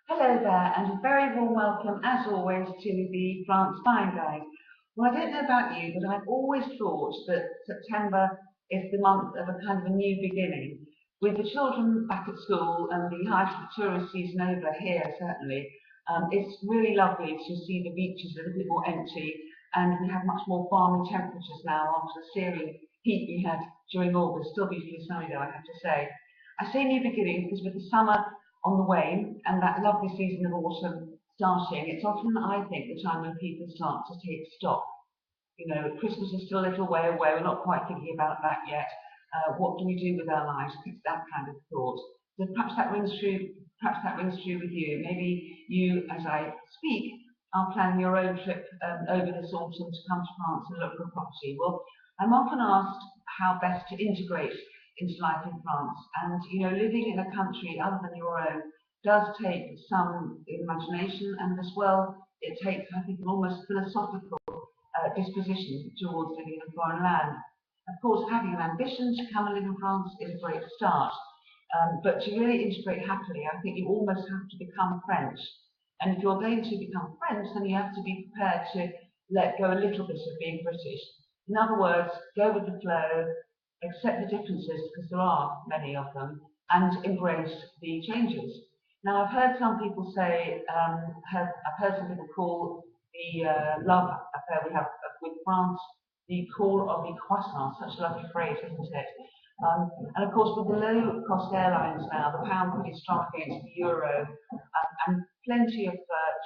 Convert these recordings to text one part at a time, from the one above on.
Hello there, and a very warm welcome, as always, to the France Fine Guide. Well, I don't know about you, but I've always thought that September is the month of a kind of a new beginning. With the children back at school and the height of the tourist season over here, certainly, it's really lovely to see the beaches a little bit more empty, and we have much more balmy temperatures now after the searing heat we had during August. Still beautifully sunny, though, I have to say. I say new beginning because with the summer on the wane and that lovely season of autumn starting, it's often, I think, the time when people start to take stock. Christmas is still a little way away. We're not quite thinking about that yet. What do we do with our lives? It's that kind of thought. So perhaps that rings true. Perhaps that rings true with you. Maybe you, as I speak, are planning your own trip over this autumn to come to France and look for property. Well, I'm often asked how best to integrate into life in France, and living in a country other than your own does take some imagination, and as well, it takes, I think, an almost philosophical disposition towards living in a foreign land. Of course, having an ambition to come and live in France is a great start, but to really integrate happily, I think you almost have to become French. And if you're going to become French, then you have to be prepared to let go a little bit of being British. In other words, go with the flow, accept the differences, because there are many of them, and embrace the changes. Now, I've heard some people say, I've heard some people call the love affair we have with France the call of the croissant, such a lovely phrase, isn't it? And of course, with the low-cost airlines now, the pound pretty strong against the euro, and plenty of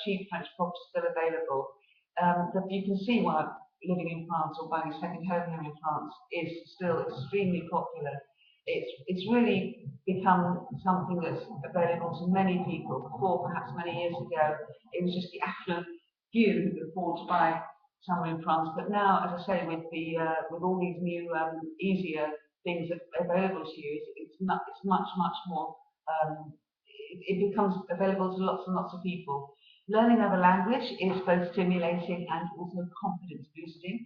cheap French property still available, that you can see why living in France or buying a second home here in France is still extremely popular. It's really become something that's available to many people. Before, perhaps many years ago, it was just the affluent few who could afford to buy somewhere in France. But now, as I say, with all these new easier things available to you, it's much more. It becomes available to lots and lots of people. Learning another language is both stimulating and also confidence boosting.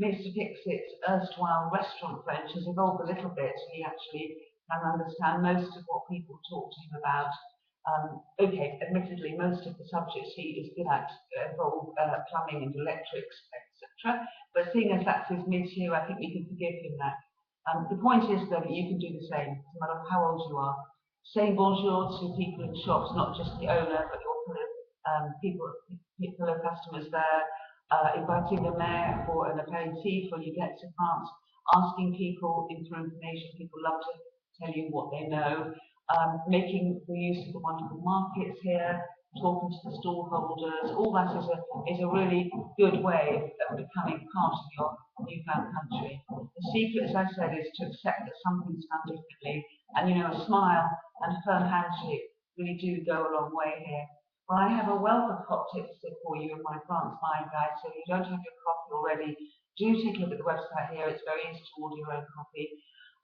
Mr. Picksett's erstwhile restaurant French has evolved a little bit. He actually can understand most of what people talk to him about. Okay, admittedly, most of the subjects he is good at involve plumbing and electrics, etc. But seeing as that's his métier, I think we can forgive him that. The point is, though, that you can do the same, no matter how old you are. Saying bonjour to people in shops, not just the owner, but your fellow customers there, inviting the mayor for an aperitif when you get to France, asking people for information. People love to tell you what they know, making the use of the wonderful markets here, talking to the stallholders. All that is a really good way of becoming part of your newfound country. The secret, as I said, is to accept that some things done differently, and a smile and a firm handshake really do go a long way here. Well, I have a wealth of hot tips for you in my France Fine Guide, so if you don't have your copy already, do take a look at the website here. It's very easy to order your own copy.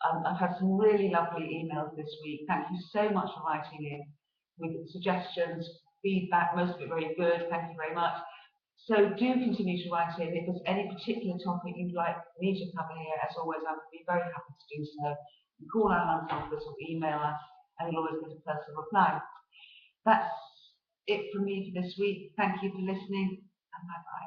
I've had some really lovely emails this week. Thank you so much for writing in with suggestions, feedback, most of it very good. Thank you very much. So do continue to write in. If there's any particular topic you'd like me to cover here, as always, I would be very happy to do so. You call our London office or email us, and you'll always get a personal reply. That's it from me for this week. Thank you for listening, and bye-bye.